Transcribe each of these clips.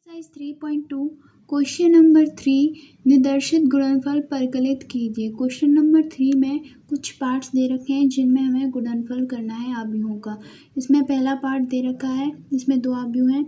Exercise 3.2 question number 3 निर्देशित गुणनफल परिकलित कीजिए। क्वेश्चन नंबर 3 में कुछ पार्ट्स दे रखे हैं जिनमें हमें गुणनफल करना है आव्यूहों का। इसमें पहला पार्ट दे रखा है, इसमें दो आव्यूह हैं।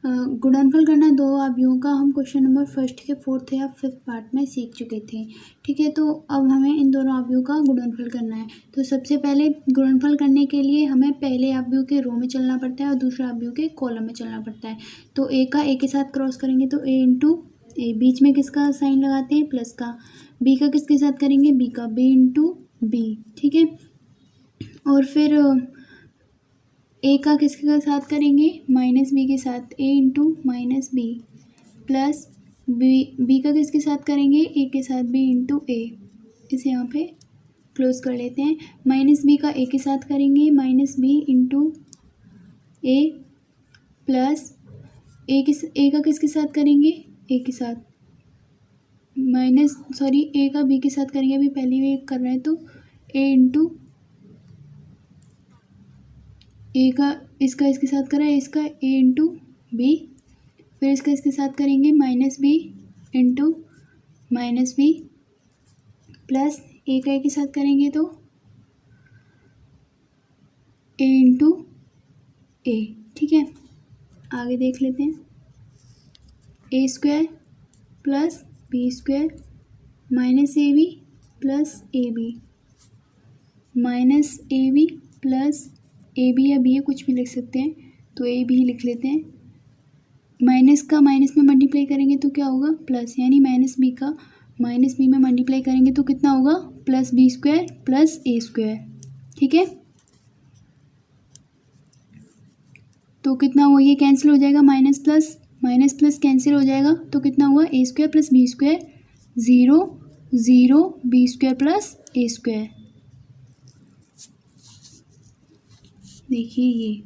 गुणनफल करना दो आव्यूहों का हम क्वेश्चन नंबर फर्स्ट के फोर्थ या फिफ्थ पार्ट में सीख चुके थे। ठीक है, तो अब हमें इन दोनों आव्यूहों का गुणनफल करना है। तो सबसे पहले गुणनफल करने के लिए हमें पहले आव्यूह के रो में चलना पड़ता है और दूसरे आव्यूह के कॉलम में चलना पड़ता है। तो ए का ए के साथ क्रॉस करेंगे तो ए इंटू ए, बीच में किसका साइन लगाते हैं, प्लस का। बी का किसके साथ करेंगे, बी का, बी इंटू बी। ठीक है, और फिर ए का किसके साथ करेंगे, माइनस बी के साथ, A into minus B, plus B का किसके साथ करेंगे, ए के साथ, बी इंटू ए। इसे यहाँ पे क्लोज कर लेते हैं। माइनस बी का ए के साथ करेंगे, minus B into A, plus A का किसके साथ करेंगे, ए के साथ, ए का बी के साथ करेंगे, अभी पहले भी कर रहे हैं तो ए इंटू ए का इसका इसके साथ करा है, इसका ए इंटू बी, फिर इसका इसके साथ करेंगे minus B into minus B, plus A का ए के साथ करेंगे तो ए इंटू ए। ठीक है, आगे देख लेते हैं। A square plus B square minus A B plus A B, minus A B plus A B या बी ए कुछ भी लिख सकते हैं, तो ए बी ही लिख लेते हैं। माइनस का माइनस में मल्टीप्लाई करेंगे तो क्या होगा, प्लस, यानी माइनस बी का माइनस बी में मल्टीप्लाई करेंगे तो कितना होगा, plus B square plus A square. ठीक है, तो कितना हुआ, ये कैंसिल हो जाएगा, माइनस प्लस कैंसिल हो जाएगा, तो कितना हुआ, A square plus B square, 0 0 B square plus A square. देखिए ये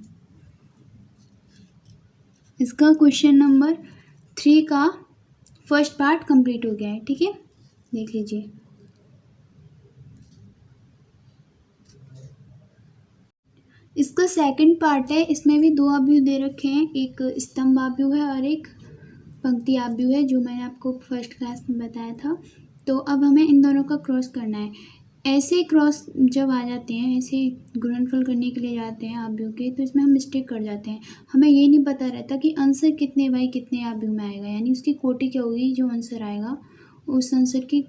इसका क्वेश्चन नंबर 3 का फर्स्ट पार्ट कंप्लीट हो गया है। ठीक है, देख लीजिए। इसका सेकंड पार्ट है, इसमें भी दो आव्यूह दे रखे हैं, एक स्तंभ आव्यूह है और एक पंक्ति आव्यूह है, जो मैंने आपको फर्स्ट क्लास में बताया था। तो अब हमें इन दोनों का क्रॉस करना है। ऐसे क्रॉस जब आ जाते हैं, ऐसे गुणनफल करने के लिए जाते हैं आव्यूह के, तो इसमें हम मिस्टेक कर जाते हैं। हमें ये नहीं पता रहता कि आंसर कितने बाई कितने आव्यूह में आएगा, यानी उसकी कोटि क्या होगी, जो आंसर आएगा उस आंसर की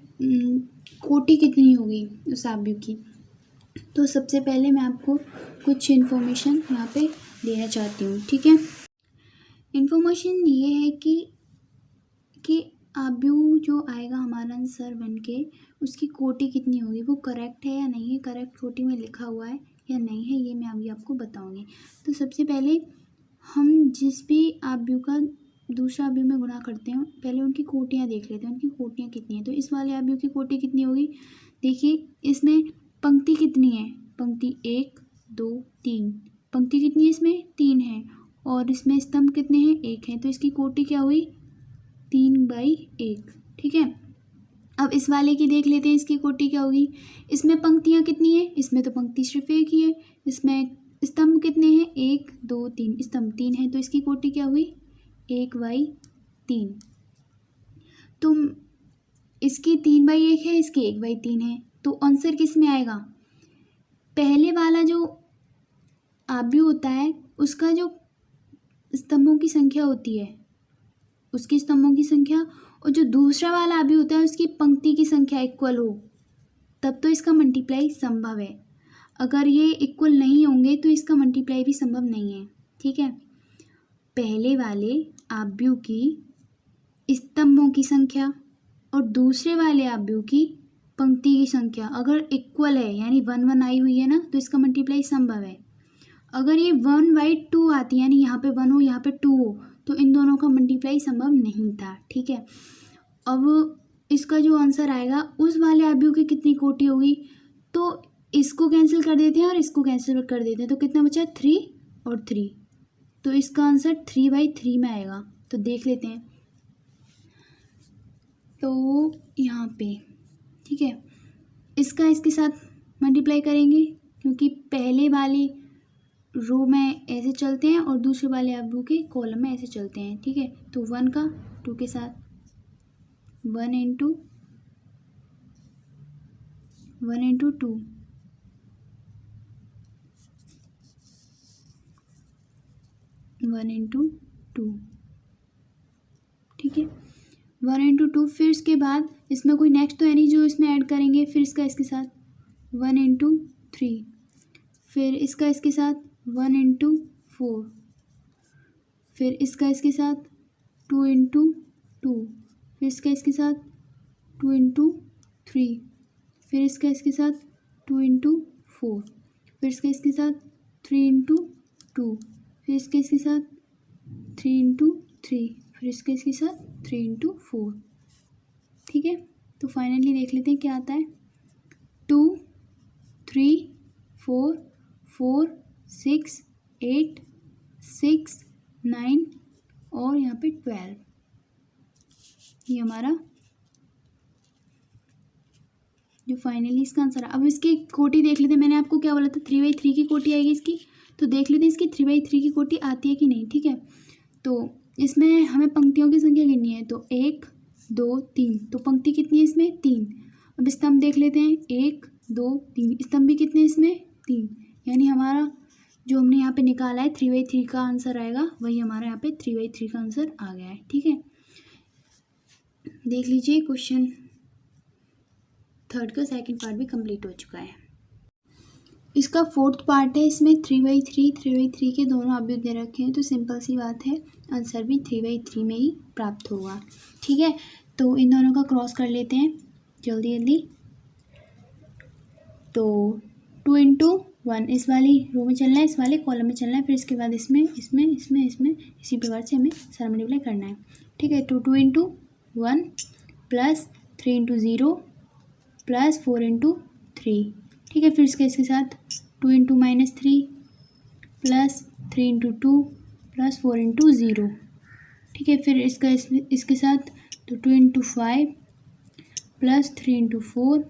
कोटि कितनी होगी उस आव्यूह की। तो सबसे पहले मैं आपको कुछ इन्फॉर्मेशन यहाँ पे देना चाहती हूँ। ठीक है, इन्फॉर्मेशन ये है कि आव्यूह जो आएगा हमारा आंसर बन के, उसकी कोटि कितनी होगी, वो करेक्ट है या नहीं है, करेक्ट कोटि में लिखा हुआ है या नहीं है, ये मैं अभी आपको बताऊंगी। तो सबसे पहले हम जिस भी आव्यूह का दूसरा आव्यूह में गुणा करते हैं, पहले उनकी कोटियाँ देख लेते हैं, उनकी कोटियाँ कितनी हैं। तो इस वाले आव्यूह की कोटि कितनी होगी, देखिए इसमें पंक्ति कितनी है, पंक्ति 1 2 3, पंक्ति कितनी है, इसमें 3 है, और इसमें स्तंभ कितने हैं, 1 है, तो इसकी कोटि क्या हुई, 3/1। ठीक है, अब इस वाले की देख लेते हैं, इसकी कोटि क्या होगी। इसमें पंक्तियाँ कितनी है, इसमें तो पंक्ति सिर्फ एक ही है, इसमें स्तंभ कितने हैं, 1 2 3, स्तंभ 3 है, तो इसकी कोटि क्या हुई, 1/3। तो इसकी 3/1 है, इसकी 1/3 है, तो आंसर किस में आएगा, पहले वाला जो आव्यूह होता है उसका जो स्तंभों की संख्या होती है, उसकी स्तंभों की संख्या, और जो दूसरा वाला आव्यूह होता है उसकी पंक्ति की संख्या इक्वल हो, तब तो इसका मल्टीप्लाई संभव है। अगर ये इक्वल नहीं होंगे तो इसका मल्टीप्लाई भी संभव नहीं है। ठीक है, पहले वाले आव्यूह की स्तंभों की संख्या और दूसरे वाले आव्यूह की पंक्ति की संख्या अगर इक्वल है, यानी 1 1 आई हुई है ना, तो इसका मल्टीप्लाई संभव है। अगर ये 1/2 आती है, यानी यहाँ पे 1 हो यहाँ पे 2 हो, तो इन दोनों का मल्टीप्लाई संभव नहीं था। ठीक है, अब इसका जो आंसर आएगा उस वाले आव्यूह की कितनी कोटि होगी, तो इसको कैंसिल कर देते हैं और इसको कैंसिल कर देते हैं, तो कितना बचा, 3 और 3, तो इसका आंसर 3/3 में आएगा। तो देख लेते हैं, तो यहाँ पे ठीक है, इसका इसके साथ मल्टीप्लाई करेंगे, क्योंकि पहले वाले रो में ऐसे चलते हैं और दूसरे वाले अवयव के कॉलम में ऐसे चलते हैं, ठीक है। तो 1 का 2 के साथ 1 इंटू 2 1 इंटू 2, ठीक है। 1 इंटू 2, फिर इसके बाद इसमें कोई नेक्स्ट तो है नहीं जो इसमें ऐड करेंगे, फिर इसका इसके साथ 1 इंटू 3, फिर इसका इसके साथ 1 इंटू 4, फिर इसका इसके साथ 2 इंटू 2, फिर इसका इसके साथ 2 इंटू 3, फिर इसका इसके साथ 2 इंटू 4, फिर इसका इसके साथ 3 इंटू 2, फिर इसके इसके साथ 3 इंटू 3, फिर इसके इसके साथ 3 इंटू 4, ठीक है। तो फाइनली देख लेते हैं क्या आता है। 2 3 4 4 6 8 6 9 और यहाँ पे 12, ये हमारा जो फाइनली इसका आंसर है। अब इसकी कोटि देख लेते हैं। मैंने आपको क्या बोला था, 3/3 की कोटि आएगी इसकी, तो देख लेते हैं इसकी 3/3 की कोटि आती है कि नहीं, ठीक है। तो इसमें हमें पंक्तियों की संख्या गिननी है, तो 1 2 3, तो पंक्ति कितनी है इसमें, 3। अब स्तंभ देख लेते हैं, 1 2 3, स्तंभ भी कितने इसमें, 3, यानी हमारा जो हमने यहाँ पे निकाला है 3/3 का आंसर आएगा, वही हमारा यहाँ पे 3/3 का आंसर आ गया है, ठीक है। देख लीजिए क्वेश्चन 3 का सेकंड पार्ट भी कंप्लीट हो चुका है। इसका 4th पार्ट है, इसमें 3/3 के दोनों अवयव दे रखे हैं, तो सिंपल सी बात है आंसर भी 3/3 में ही प्राप्त होगा, ठीक है। तो इन दोनों का क्रॉस कर लेते हैं जल्दी जल्दी। तो 2 इंटू 1 इस वाली रो में चलना है, इस वाले कॉलम में चलना है, फिर इसके बाद इसमें इसमें इसमें इसमें इसी प्रकार से हमें सारा मल्टीप्लाई करना है, ठीक है। तो 2 into 1 plus 3 into 0 plus 4 into 3, ठीक है। फिर इसके साथ 2 into -3 plus 3 into 2 plus 4 into 0, ठीक है। फिर इसके साथ तो 2 into 5 plus 3 into 4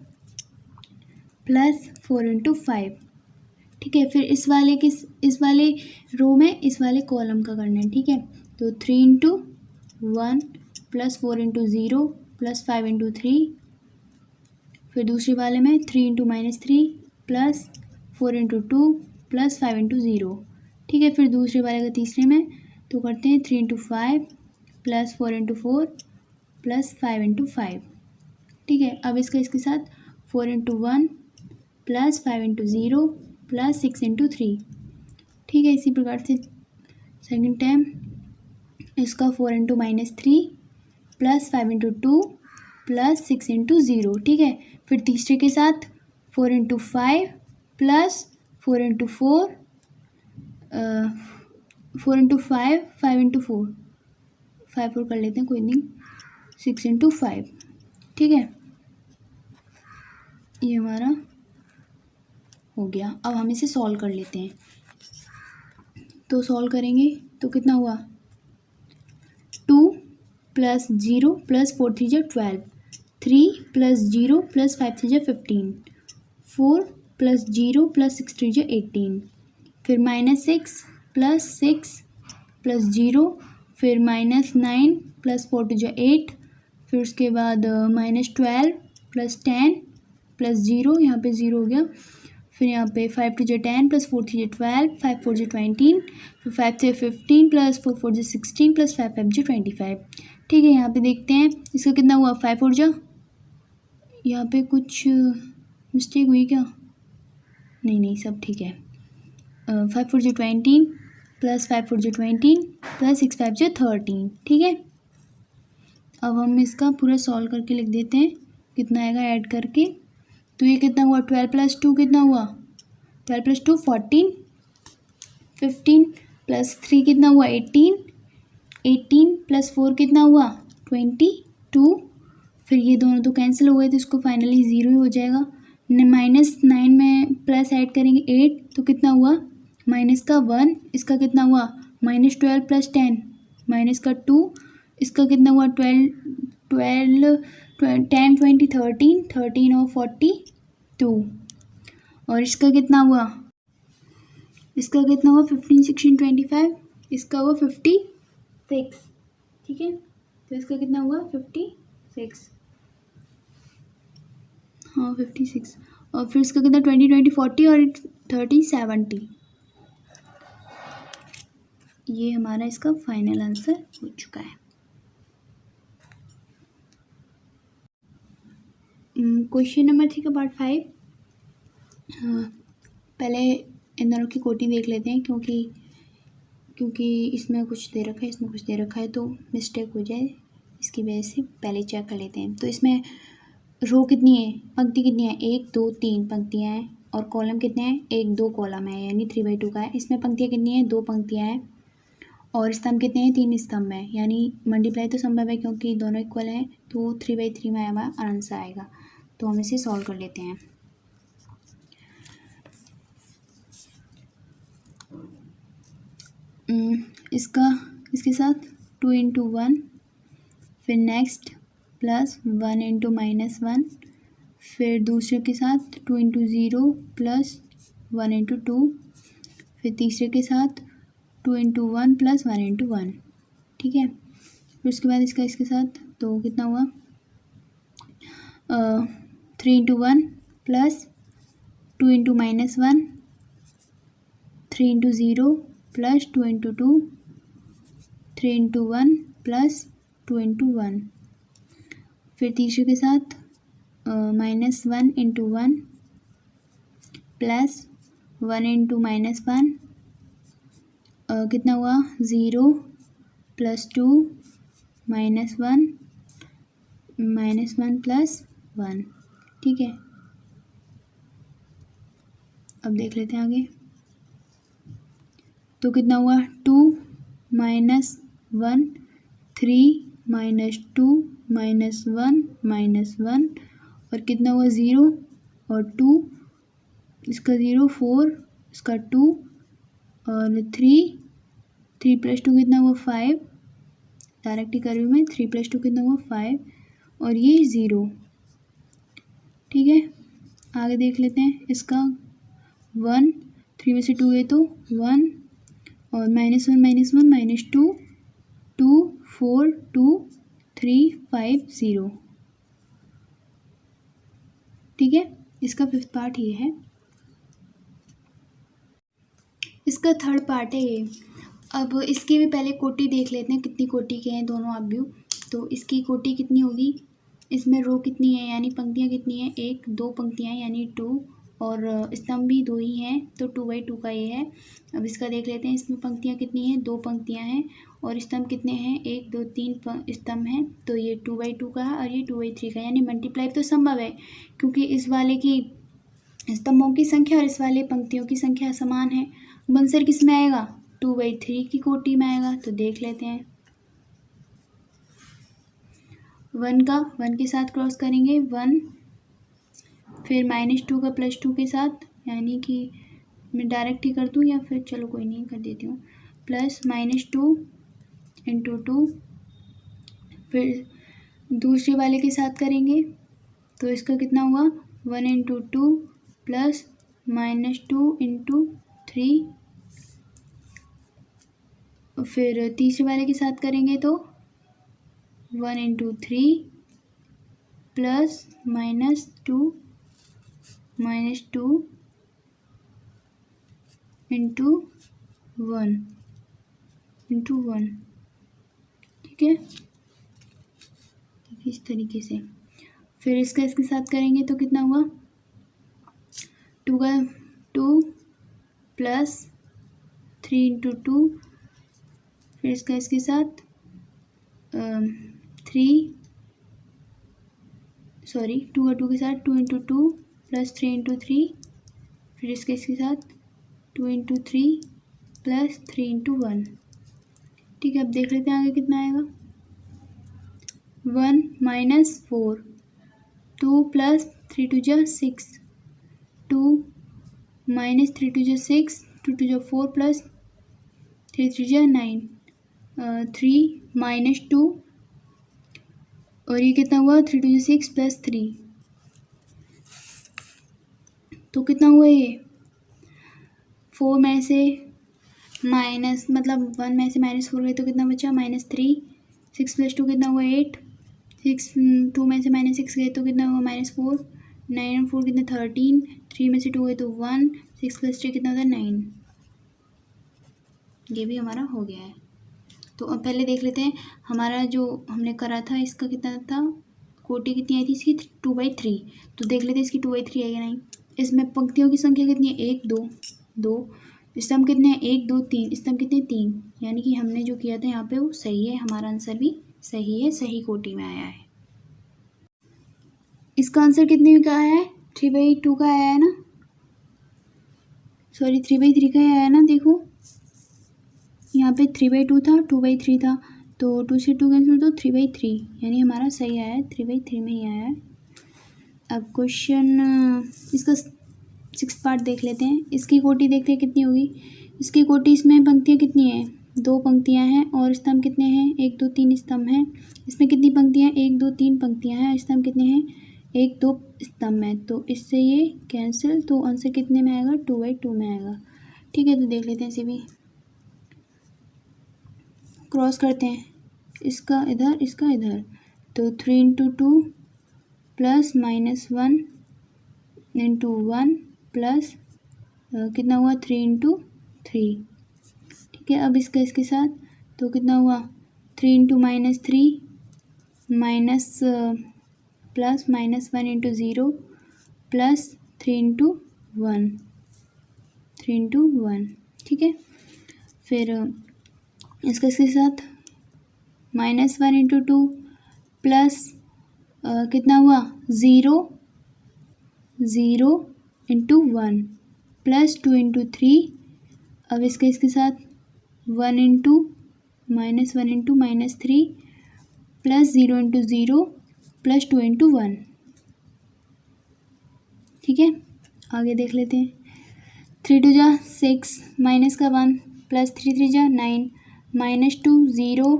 plus 4 into 5, ठीक है। फिर इस वाले रो में इस वाले कॉलम का करना है, ठीक है। तो 3 into 1 plus 4 into 0 plus 5 into 3, फिर दूसरे वाले में 3 into -3 plus 4 into 2 plus 5 into 0, ठीक है। फिर दूसरे वाले का तीसरे में तो करते हैं 3 into 5 plus 4 into 4 plus 5 into 5, ठीक है। अब इसके साथ 4 into 1 plus 5 into 0 plus 6 into 3, ठीक है। इसी प्रकार से सेकेंड टाइम इसका 4 into -3 plus 5 into 2 plus 6 into 0, ठीक है। फिर तीसरे के साथ 4 into 5 plus 4 into 4 4 into 5 5 into 4 5 4 कर लेते हैं, कोई नहीं, 6 इंटू 5, ठीक है। ये हमारा हो गया। अब हम इसे सॉल्व कर लेते हैं। तो सॉल्व करेंगे तो कितना हुआ, 2 प्लस 0 प्लस 4 3 जा 12, 3 प्लस 0 प्लस 5 3 जा 15, 4 प्लस 0 प्लस 6 3 जा 18, फिर -6 प्लस 6 प्लस 0, फिर -9 प्लस 4 2 जा 8, फिर उसके बाद -12 प्लस 10 प्लस 0, यहाँ पे 0 हो गया, फिर यहाँ पे 5 2 जा 10 प्लस 4 3 जा 12, 5 4 जा 20, फिर 5 3 15 प्लस 4 4 जा 16 प्लस 5 5 जा 25, ठीक है। यहाँ पे देखते हैं इसका कितना हुआ, 5 4 जा, यहाँ पे कुछ मिस्टेक हुई क्या, नहीं सब ठीक है। 5 4 जा 20 प्लस 5 4 जा 20 प्लस 6 5 जा 13, ठीक है। अब हम इसका पूरा सॉल्व करके लिख देते हैं कितना आएगा ऐड करके। तो ये कितना हुआ, 12 प्लस 2 कितना हुआ, 12 प्लस 2 14, 15 प्लस 3 कितना हुआ 18, 18 प्लस 4 कितना हुआ 22, फिर ये दोनों तो कैंसिल हो गए तो इसको फाइनली 0 ही हो जाएगा। -9 में प्लस ऐड करेंगे 8 तो कितना हुआ माइनस का 1, इसका कितना हुआ -12 प्लस 10 माइनस का 2, इसका कितना हुआ 12 10 20 13 13 और 42, और इसका कितना हुआ, इसका कितना हुआ 15 16 25, इसका हुआ 56, ठीक है। तो इसका कितना हुआ 56, हाँ 56। और फिर इसका कितना 20 20 40 और 30 70। ये हमारा इसका फाइनल आंसर हो चुका है। क्वेश्चन नंबर 3 का पार्ट 5। पहले इन दोनों की कोटी देख लेते हैं, क्योंकि इसमें कुछ दे रखा है, इसमें कुछ दे रखा है, तो मिस्टेक हो जाए इसकी वजह से पहले चेक कर लेते हैं। तो इसमें रो कितनी है, पंक्ति कितनी है, 1 2 3 पंक्तियाँ हैं, और कॉलम कितने हैं, 1 2 कॉलम है, यानी 3/2 का है। इसमें पंक्तियाँ कितनी हैं, 2 पंक्तियाँ हैं, और स्तंभ कितने हैं, 3 स्तंभ है, यानी मल्टीप्लाई तो संभव है क्योंकि दोनों इक्वल हैं, तो 3/3 में हमारा आंसर आएगा। तो हम इसे सॉल्व कर लेते हैं। इसके साथ 2 × 1, फिर नेक्स्ट प्लस 1 × -1, फिर दूसरे के साथ 2 × 0 प्लस 1 × 2, फिर तीसरे के साथ 2 × 1 प्लस 1 × 1, ठीक है। फिर उसके बाद इसके साथ तो कितना हुआ 3 × 1 प्लस 2 × -1, 3 × 0 प्लस 2 × 2, 3 × 1 प्लस 2 × 1, फिर तीसरे के साथ -1 × 1 प्लस 1 × -1, कितना हुआ 0 प्लस 2 -1 प्लस 1, ठीक है। अब देख लेते हैं आगे। तो कितना हुआ 2 - 1 3 - 2 -1 -1, और कितना हुआ 0 और 2, इसका 0 4, इसका 2 और 3 + 2 कितना हुआ 5, डायरेक्ट ही कर रही हूँ मैं, 3 + 2 कितना हुआ 5, और ये 0, ठीक है। आगे देख लेते हैं इसका 1, 3 में से 2 है तो 1, और -1 -1 -2 2 4 2 3 5 0, ठीक है। इसका 5th पार्ट ये है। इसका 3rd पार्ट है ये। अब इसकी भी पहले कोटि देख लेते हैं, कितनी कोटि के हैं दोनों अवयव। तो इसकी कोटि कितनी होगी, इसमें रो कितनी है यानी पंक्तियाँ कितनी हैं, 1 2 पंक्तियाँ यानी 2, और स्तंभ भी 2 ही हैं, तो 2/2 का ये है। अब इसका देख लेते हैं, इसमें पंक्तियाँ कितनी हैं, 2 पंक्तियाँ हैं, और स्तंभ कितने हैं, 1 2 3 स्तंभ हैं, तो ये 2/2 का है और ये 2/3 का है, यानी मल्टीप्लाई तो संभव है क्योंकि इस वाले की स्तंभों की संख्या और इस वाले पंक्तियों की संख्या समान है। आंसर किस में आएगा, 2/3 की कोटि में आएगा। तो देख लेते हैं, 1 के साथ क्रॉस करेंगे 1, फिर -2 का +2 के साथ, यानी कि मैं डायरेक्ट ही कर दूँ या फिर चलो कोई नहीं कर देती हूँ, प्लस -2 × 2, फिर दूसरे वाले के साथ करेंगे तो इसका कितना हुआ 1 × 2 प्लस -2 × 3, फिर तीसरे वाले के साथ करेंगे तो 1 × 3 प्लस -2 × 1, ठीक है, इस तरीके से। फिर इसके साथ करेंगे तो कितना हुआ 2 प्लस 3 × 2, फिर इसके साथ 2 और 2 के साथ 2 × 2 प्लस 3 × 3, फिर इसके साथ 2 × 3 प्लस 3 × 1, ठीक है। अब देख लेते हैं आगे कितना आएगा, 1 - 4, 2 प्लस 3 × 2 = 6, 2 - 3 × 2 = 6, 2 × 2 = 4 प्लस 3 × 3 = 9, 3 - 2, और ये कितना हुआ 3 × 2 = 6 प्लस 3, तो कितना हुआ ये 4 में से माइनस मतलब 1 में से -4 गए तो कितना बचा -3। 6 + 2 कितना हुआ 8। 6 2 में से -6 गए तो कितना हुआ -4। 9 और 4 कितना 13। 3 में से 2 गए तो 1। 6 + 3 कितना होता है 9। ये भी हमारा हो गया है। तो अब पहले देख लेते हैं हमारा जो हमने करा था इसका कितना था, कोटि कितनी आई थी इसकी 2/3। तो देख लेते हैं इसकी 2/3 आई या नहीं। इसमें पंक्तियों की संख्या कितनी है 1 2 2। स्तंभ कितने हैं 1 2 3। स्तंभ कितने 3। यानी कि हमने जो किया था यहाँ पे वो सही है, हमारा आंसर भी सही है, सही कोटि में आया है। इसका आंसर कितने का आया है 3/2 का आया है ना, सॉरी 3/3 का आया है ना। देखो यहाँ पे 3/2 था, 2/3 था, तो 2 से 2 कैंसिल तो 3/3, यानी हमारा सही आया है 3/3 में ही आया है। अब क्वेश्चन इसका 6th पार्ट देख लेते हैं। इसकी कोटि देखते हैं कितनी होगी। इसकी कोटि इसमें पंक्तियाँ कितनी हैं 2 पंक्तियाँ हैं और स्तंभ कितने हैं 1 2 3 स्तंभ हैं। इसमें कितनी पंक्तियाँ 1 2 3 पंक्तियाँ हैं, स्तंभ कितने हैं 1 2 स्तंभ हैं। तो इससे ये कैंसिल, तो आंसर कितने में आएगा 2/2 में आएगा। ठीक है, तो देख लेते हैं इसे भी क्रॉस करते हैं, इसका इधर इसका इधर। तो 3 × 2 प्लस -1 × 1 प्लस कितना हुआ 3 × 3। ठीक है, अब इसका इसके साथ तो कितना हुआ 3 × -3 माइनस प्लस -1 × 0 प्लस 3 × 1 3 × 1। ठीक है, फिर इसका इसके साथ -1 × 2 प्लस कितना हुआ 0 0 × 1 प्लस 2 × 3। अब इसके साथ 1 × -1 × -3 प्लस 0 × 0 प्लस 2 × 1। ठीक है, आगे देख लेते हैं। 3 2 जा 6 माइनस का 1 प्लस 3 3 जा 9 -2 0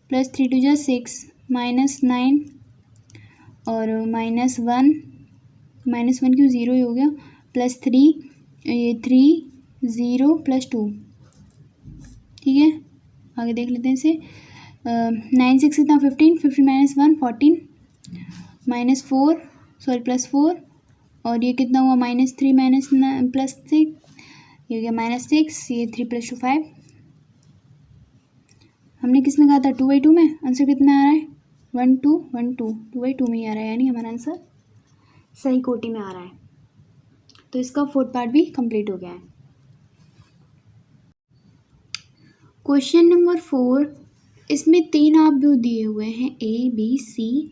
प्लस 3 2 जा 6 -9 और -1 क्यों 0 ही हो गया प्लस 3 ये 3 0 प्लस 2। ठीक है, आगे देख लेते हैं इसे। 9 6 कितना 15 15 -1 14 -4 सॉरी +4 और ये कितना हुआ -3 +6 ये हो गया -6। ये 3 + 2 5। हमने किसने कहा था 2/2 में। आंसर कितना आ रहा है 1 2 1 2 2/2 में ही आ रहा है, यानी हमारा आंसर सही कोटि में आ रहा है। तो इसका 4th पार्ट भी कंप्लीट हो गया है। क्वेश्चन नंबर 4, इसमें 3 आव्यूह दिए हुए हैं A B C।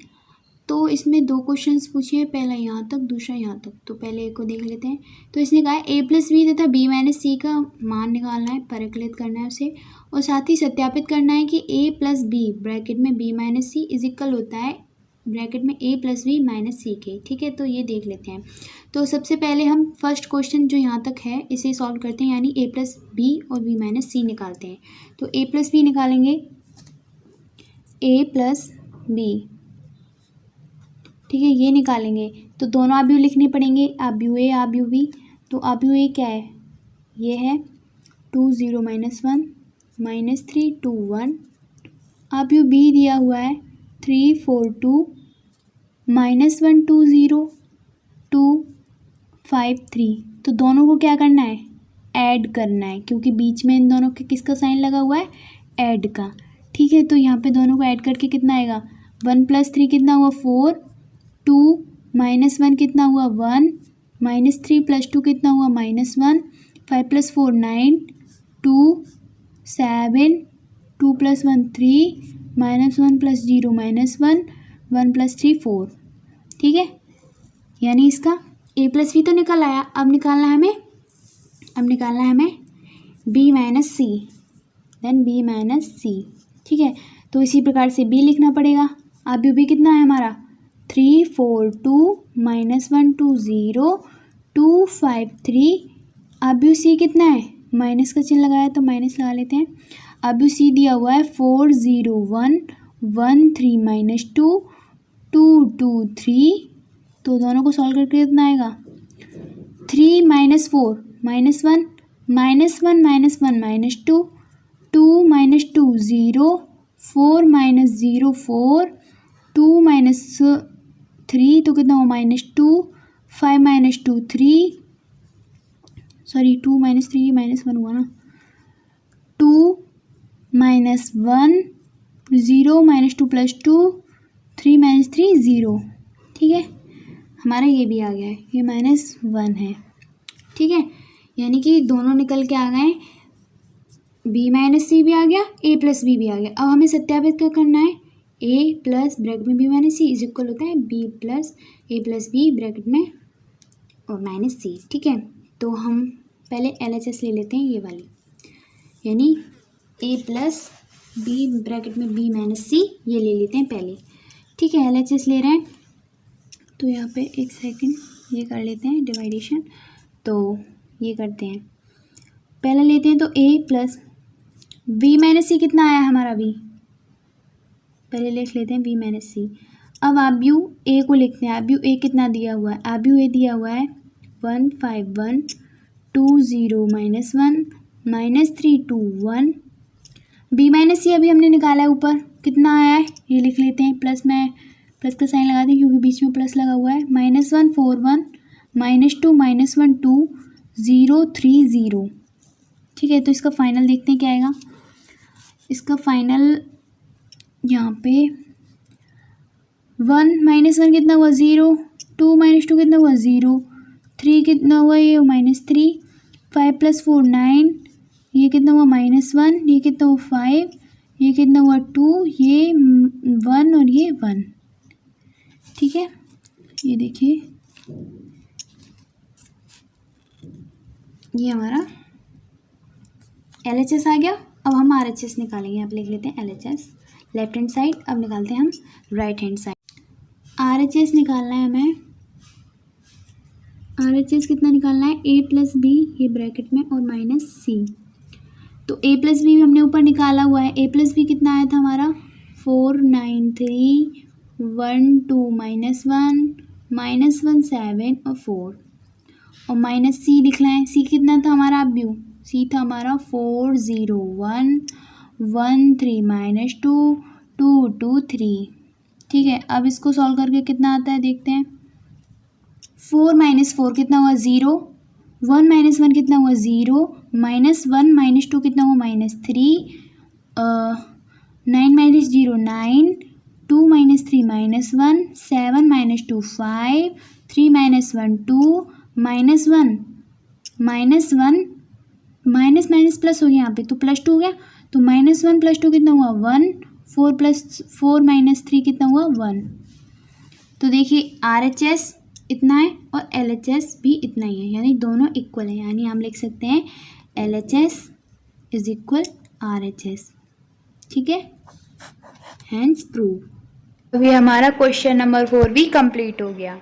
तो इसमें 2 क्वेश्चंस पूछे हैं, पहला यहाँ तक दूसरा यहाँ तक। तो पहले एक को देख लेते हैं। तो इसने कहा है A + B तथा B - C का मान निकालना है, परिकलित करना है उसे, और साथ ही सत्यापित करना है कि A + B ब्रैकेट में B - C इज इक्वल होता है ब्रैकेट में A + B - C के। ठीक है, तो ये देख लेते हैं। तो सबसे पहले हम फर्स्ट क्वेश्चन जो यहाँ तक है इसे सॉल्व करते हैं, यानी A + B और B - C निकालते हैं। तो A + B निकालेंगे, A + B। ठीक है, ये निकालेंगे तो दोनों आव्यूह लिखने पड़ेंगे, आव्यूह A आव्यूह B। तो आव्यूह A क्या है, ये है 2 0 -1 -3 2 1। आव्यूह B दिया हुआ है 3 4 2 -1 2 0 2 5 3। तो दोनों को क्या करना है ऐड करना है, क्योंकि बीच में इन दोनों के किसका साइन लगा हुआ है ऐड का। ठीक है, तो यहाँ पे दोनों को ऐड करके कितना आएगा 1 + 3 कितना हुआ 4 2 -1 कितना हुआ 1 -3 + 2 कितना हुआ -1 5 + 4 9 2 7 2 + 1 3 -1 + 0 -1 1 + 3 4। ठीक है, यानी इसका A + B तो निकल आया। अब निकालना है हमें B - C, then B - C। ठीक है, तो इसी प्रकार से B लिखना पड़ेगा। आव्यूह B कितना है हमारा 3 4 2 -1 2 0 2 5 3। आव्यूह C कितना है माइनस का चिन्ह लगाया तो माइनस लगा लेते हैं। आव्यूह C दिया हुआ है 4 0 1 1 3 -2 2 2 3। तो दोनों को सॉल्व करके कितना आएगा 3 - 4 -1 -1 -1 -2, 2 - 2 0, 4 - 0 4, 2 - 3 तो कितना हुआ -2, 5 - 2 3, सॉरी 2 - 3 -1 हुआ ना, 2 - 1 0 -2 + 2, 3 - 3 0। ठीक है, हमारा ये भी आ गया है, ये -1 है। ठीक है, यानी कि दोनों निकल के आ गए, b - c भी आ गया, a + b भी आ गया। अब हमें सत्यापित क्या करना है, a प्लस ब्रैकेट में b - c इज इक्वल होता है b + a + b ब्रैकेट में और -c। ठीक है, तो हम पहले LHS ले लेते हैं ये वाली, यानी a + b ब्रैकेट में b - c ये ले लेते हैं पहले। ठीक है, LHS ले रहे हैं तो यहाँ पे एक सेकंड ये कर लेते हैं डिवाइडेशन, तो ये करते हैं, पहले लेते हैं तो a + b - c कितना आया हमारा b, पहले लिख लेते हैं b - c। अब आब्यू a को लिखते हैं, आब्यू a कितना दिया हुआ है, आब्यू a दिया हुआ है 1 5 1 2 0 -1 -3 2 1। b - c अभी हमने निकाला है, ऊपर कितना आया है ये लिख लेते हैं, प्लस में प्लस का साइन लगा दें क्योंकि बीच में प्लस लगा हुआ है, -1 4 1 -2 -1 2 0 3 0। ठीक है, तो इसका फाइनल देखते हैं क्या आएगा। इसका फाइनल यहाँ पे 1 -1 कितना हुआ 0, 2 - 2 कितना हुआ 0, 3 कितना हुआ ये -3, 5 + 4 9, ये कितना हुआ -1, ये कितना हुआ 5, ये कितना हुआ 2, ये 1 और ये 1। ठीक है, ये देखिए ये हमारा LHS आ गया। अब हम RHS निकालेंगे, यहाँ पे लिख लेते हैं LHS लेफ्ट हैंड साइड। अब निकालते हैं हम राइट हैंड साइड। RHS निकालना है हमें, RHS कितना निकालना है, a + b ये ब्रैकेट में और -c। तो a + b हमने ऊपर निकाला हुआ है, a + b कितना आया था हमारा 4 9 3 1 2 -1 -1 7 और 4 और -c लिख लें, c कितना था हमारा आब्यू, c था हमारा 4 0 1 1 3 -2 2 2 3। ठीक है, अब इसको सॉल्व करके कितना आता है देखते हैं, 4 - 4 कितना हुआ 0, 1 - 1 कितना हुआ 0, -1 - 2 कितना हुआ -3, 9 - 0 9, 2 - 3 -1, 7 - 2 5, 3 - 1 2, -1 माइनस प्लस हो गया यहाँ पे, तो +2 हो गया, तो -1 + 2 कितना हुआ 1, 4 + 4 -3 कितना हुआ 1। तो देखिए RHS इतना है और LHS भी इतना ही है, यानी दोनों इक्वल है, यानी हम लिख सकते हैं LHS इज इक्वल RHS। ठीक है, हैंस प्रूव। अभी हमारा क्वेश्चन नंबर 4 भी कंप्लीट हो गया।